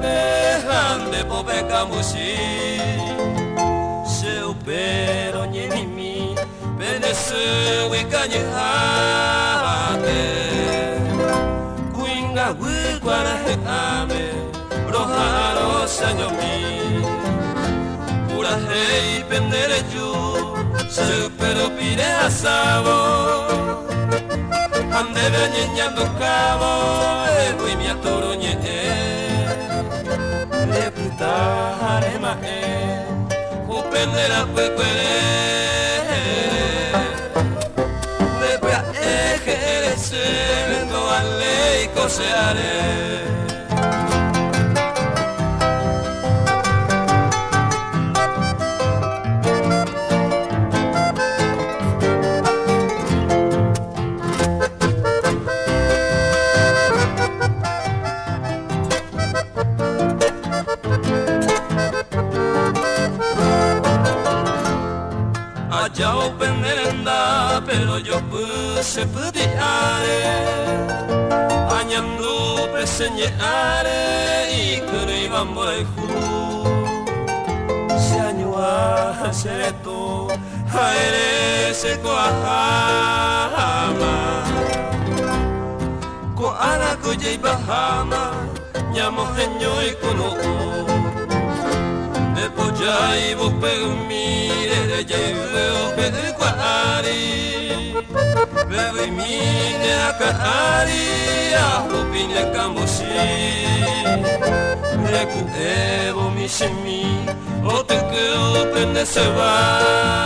pehan de popeca musi seu pero nyemi benesu wikanye hate kuinga wikwana hekame roharo sanyomi pura hei pendere ju seu pero pire asabo ande benyando cabo e qui mi atoro nyete le putare ma e upendera kwekwere le bra ejerese vendo a lei coseare ya openenda pero yo puse pudiare añando peseñare y creiva moreju se añua sereto aere se coahama ko ana ko jei bahama nyamo henyo y kono Jai bo pegmire de jai veo peguari Bebe mine akari ahopine kamoshi Reku evo mishimi o te que opene se va